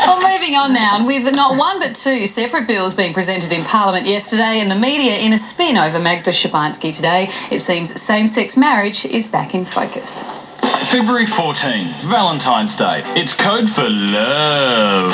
Well, moving on now, and with not one but two separate bills being presented in Parliament yesterday and the media in a spin over Magda Szubanski today, it seems same-sex marriage is back in focus. February 14, Valentine's Day. It's code for love.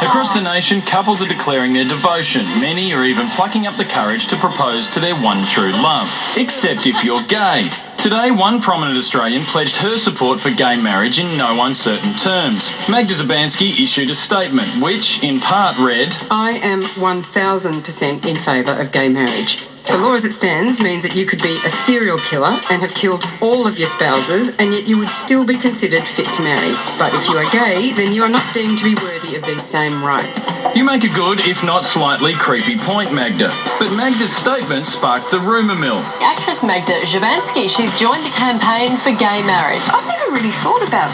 Across the nation, couples are declaring their devotion. Many are even plucking up the courage to propose to their one true love. Except if you're gay. Today, one prominent Australian pledged her support for gay marriage in no uncertain terms. Magda Zubanski issued a statement which, in part, read, I am 1000% in favour of gay marriage. The law as it stands means that you could be a serial killer and have killed all of your spouses, and yet you would still be considered fit to marry. But if you are gay, then you are not deemed to be worthy of these same rights. You make a good, if not slightly creepy point, Magda. But Magda's statement sparked the rumour mill. Actress Magda Zubanski, she's joined the campaign for gay marriage. I've never really thought about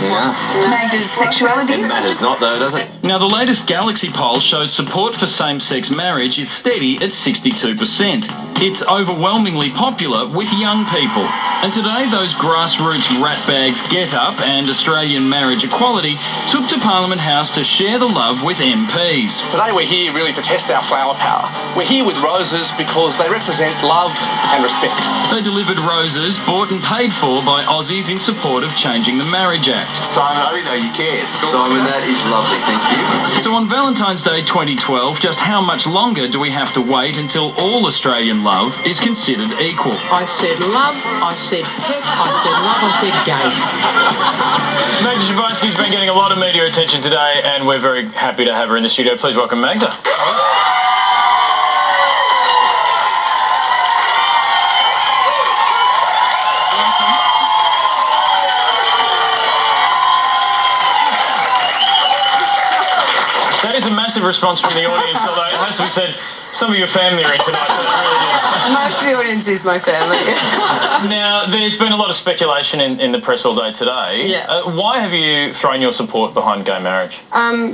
Magda's sexuality. It matters not, though, does it? Now, the latest Galaxy poll shows support for same-sex marriage is steady at 62%. It's overwhelmingly popular with young people. And today, those grassroots ratbags Get Up and Australian Marriage Equality took to Parliament House to share the love with MPs. Today we're here really to test our flower power. We're here with roses because they represent love and respect. They delivered roses bought and paid for by Aussies in support of changing the Marriage Act. Simon, I didn't know you cared. Simon, that is lovely, thank you. So on Valentine's Day 2012, just how much longer do we have to wait until all Australian love is considered equal? I said love, I said pet, I said love, I said gay. Magda Zubanski's been getting a lot of media attention today, and we're very happy to have her in the studio. Please welcome Magda. That is a massive response from the audience, although it has to be said, some of your family are in tonight, so that really did. Most of the audience is my family. Now, there's been a lot of speculation in the press all day today. Yeah. Why have you thrown your support behind gay marriage?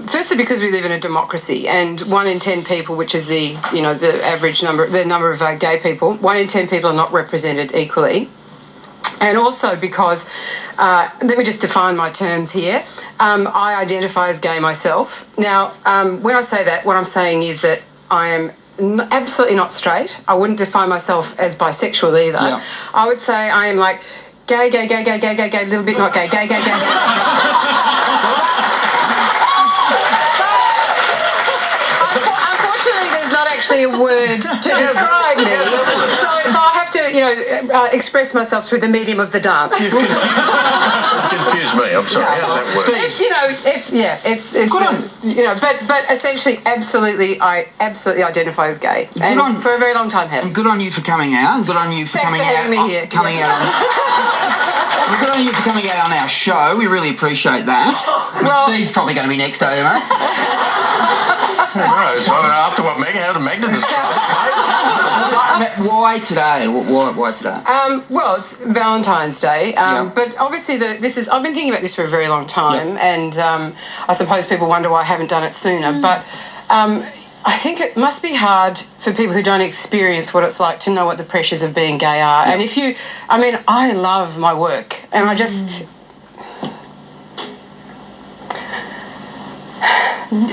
Firstly, because we live in a democracy, and 1 in 10 people, which is the average number, the number of gay people, 1 in 10 people are not represented equally. And also because, let me just define my terms here. I identify as gay myself. Now, when I say that, what I'm saying is that I am absolutely not straight. I wouldn't define myself as bisexual either. Yeah. I would say I am like gay, a little bit not gay, gay. Unfortunately, there's not actually a word to describe me. So I have to, express myself through the medium of the dance. Confuse me, I'm sorry. How does that work? It's but essentially, I absolutely identify as gay, and for a very long time have. And good on you for coming out. And good on you for Thanks coming for having out. me here. Coming out. Well, good on you for coming out on our show. We really appreciate that. Well, Steve's probably going to be next over, mate. Who knows? After what how did Magda describe it? Why today? Why today? Well, it's Valentine's Day, but obviously I've been thinking about this for a very long time, and I suppose people wonder why I haven't done it sooner. But I think it must be hard for people who don't experience what it's like to know what the pressures of being gay are. And I love my work, and I just. Well,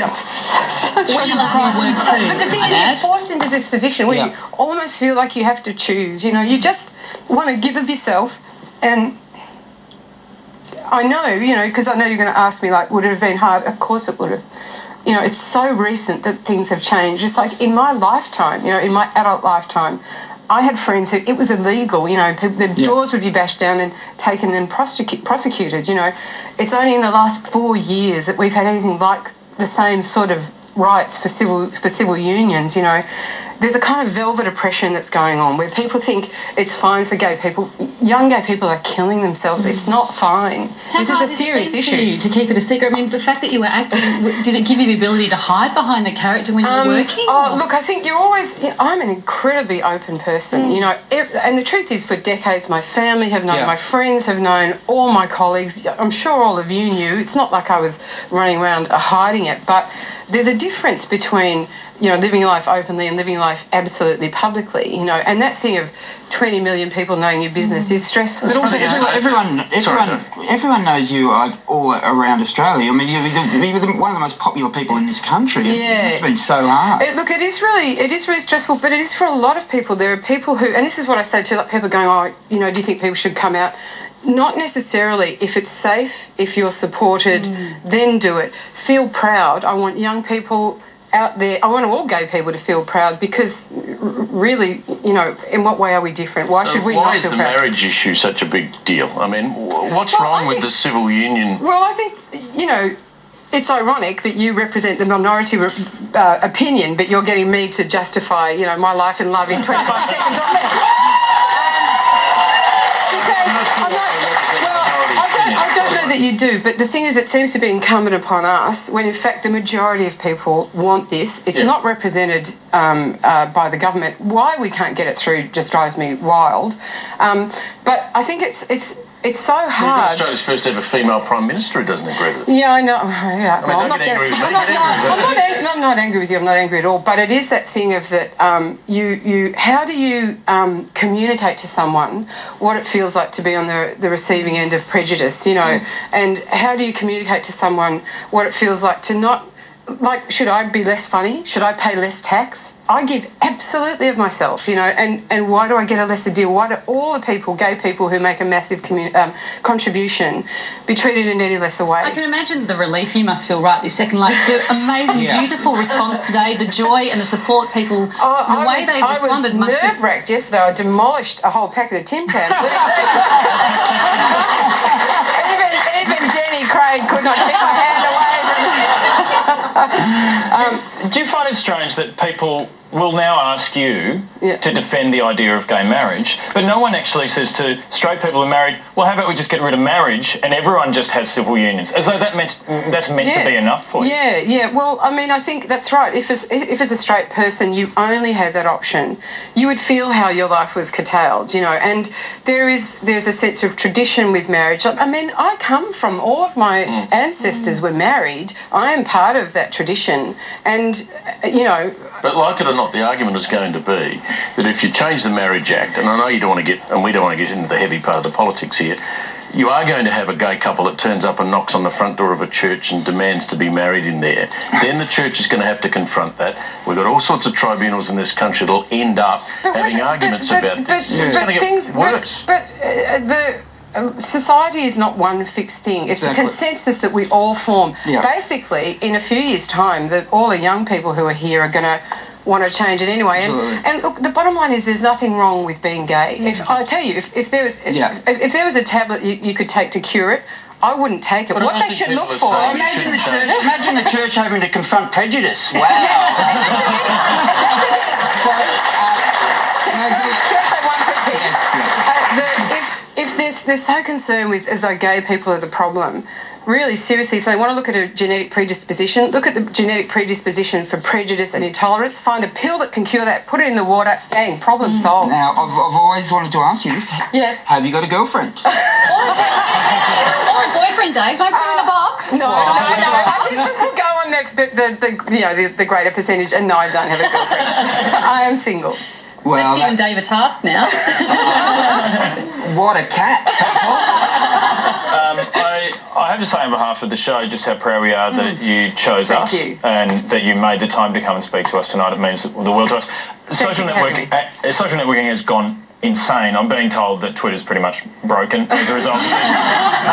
you love your work too. But the thing is, you're forced into this position where you almost feel like you have to choose. You just want to give of yourself, and I know, because I know you're going to ask me, like, would it have been hard? Of course it would have. It's so recent that things have changed. It's like in my lifetime, in my adult lifetime, I had friends who it was illegal. The doors would be bashed down and taken and prosecuted. It's only in the last 4 years that we've had anything like the same sort of rights for civil unions. There's a kind of velvet oppression that's going on where people think it's fine for gay people. Young gay people are killing themselves. It's not fine. This is a serious issue. For you to keep it a secret? I mean, the fact that you were acting, did it give you the ability to hide behind the character when you were working? Oh, look, I think you're always. I'm an incredibly open person. And the truth is, for decades, my family have known, my friends have known, all my colleagues. I'm sure all of you knew. It's not like I was running around hiding it, but there's a difference between living life openly and living life absolutely publicly, and that thing of 20 million people knowing your business is stressful. But also, everyone knows you all around Australia. I mean, you're one of the most popular people in this country. Yeah. It's been so hard. It is really stressful, but it is for a lot of people. There are people who, and this is what I say to people going, do you think people should come out? Not necessarily. If it's safe, if you're supported, then do it. Feel proud. I want young people out there, I want all gay people to feel proud, because really, in what way are we different? Why should we not feel proud? Why is the marriage issue such a big deal? I mean, what's wrong with the civil union? Well, I think, it's ironic that you represent the minority opinion, but you're getting me to justify, my life and love in 25 seconds on this. I don't know that you do, but the thing is, it seems to be incumbent upon us, when in fact the majority of people want this. It's not represented by the government. Why we can't get it through just drives me wild. But I think it's so hard. We've got Australia's first ever female Prime Minister who doesn't agree with it. Yeah, I know. Yeah. I'm not angry with you. I'm not angry with you. I'm not angry at all. But it is that thing of that. How do you communicate to someone what it feels like to be on the receiving end of prejudice? And how do you communicate to someone what it feels like to not. Like, should I be less funny? Should I pay less tax? I give absolutely of myself, and why do I get a lesser deal? Why do all the people, gay people who make a massive contribution, be treated in any lesser way? I can imagine the relief you must feel right this second, like the amazing, beautiful response today, the joy and the support people, the way they responded must just... I was nerve-wracked yesterday. I demolished a whole packet of Tim Tams. even Jenny Craig could not keep my hand away. Do you find it strange that people will now ask you to defend the idea of gay marriage, but no one actually says to straight people who are married, well, how about we just get rid of marriage and everyone just has civil unions, as though that's meant to be enough for you? Yeah. Well, I mean, I think that's right. If as a straight person you only had that option, you would feel how your life was curtailed, and there's a sense of tradition with marriage. I mean, I come from, all of my ancestors were married. I am part of that tradition, and But like it or not, the argument is going to be that if you change the Marriage Act, and I know you don't want to get, and we don't want to get into the heavy part of the politics here, you are going to have a gay couple that turns up and knocks on the front door of a church and demands to be married in there. Then the church is going to have to confront that. We've got all sorts of tribunals in this country that'll end up having arguments about this. It's going to get worse. Society is not one fixed thing. It's a consensus that we all form. Yeah. Basically, in a few years' time, all the young people who are here are going to want to change it anyway. And look, the bottom line is there's nothing wrong with being gay. I tell you, if there was a tablet you could take to cure it, I wouldn't take it. What they should look for... Imagine the church having to confront prejudice. Wow. If they're so concerned with as though gay people are the problem, really seriously, if they want to look at a genetic predisposition, look at the genetic predisposition for prejudice and intolerance, find a pill that can cure that, put it in the water, bang, problem solved. Now, I've always wanted to ask you this. Yeah. Have you got a girlfriend? Or a boyfriend, Dave. Don't put it in a box. No. I think we'll go on the greater percentage, and no, I don't have a girlfriend. I am single. Well, let's give Dave a task now. What a cat. I have to say on behalf of the show just how proud we are that you chose us and that you made the time to come and speak to us tonight. It means the world to us. Social networking has gone insane. I'm being told that Twitter's pretty much broken as a result of this.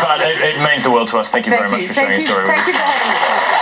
But it means the world to us. Thank you very much for sharing your story with us. Thank you for having me.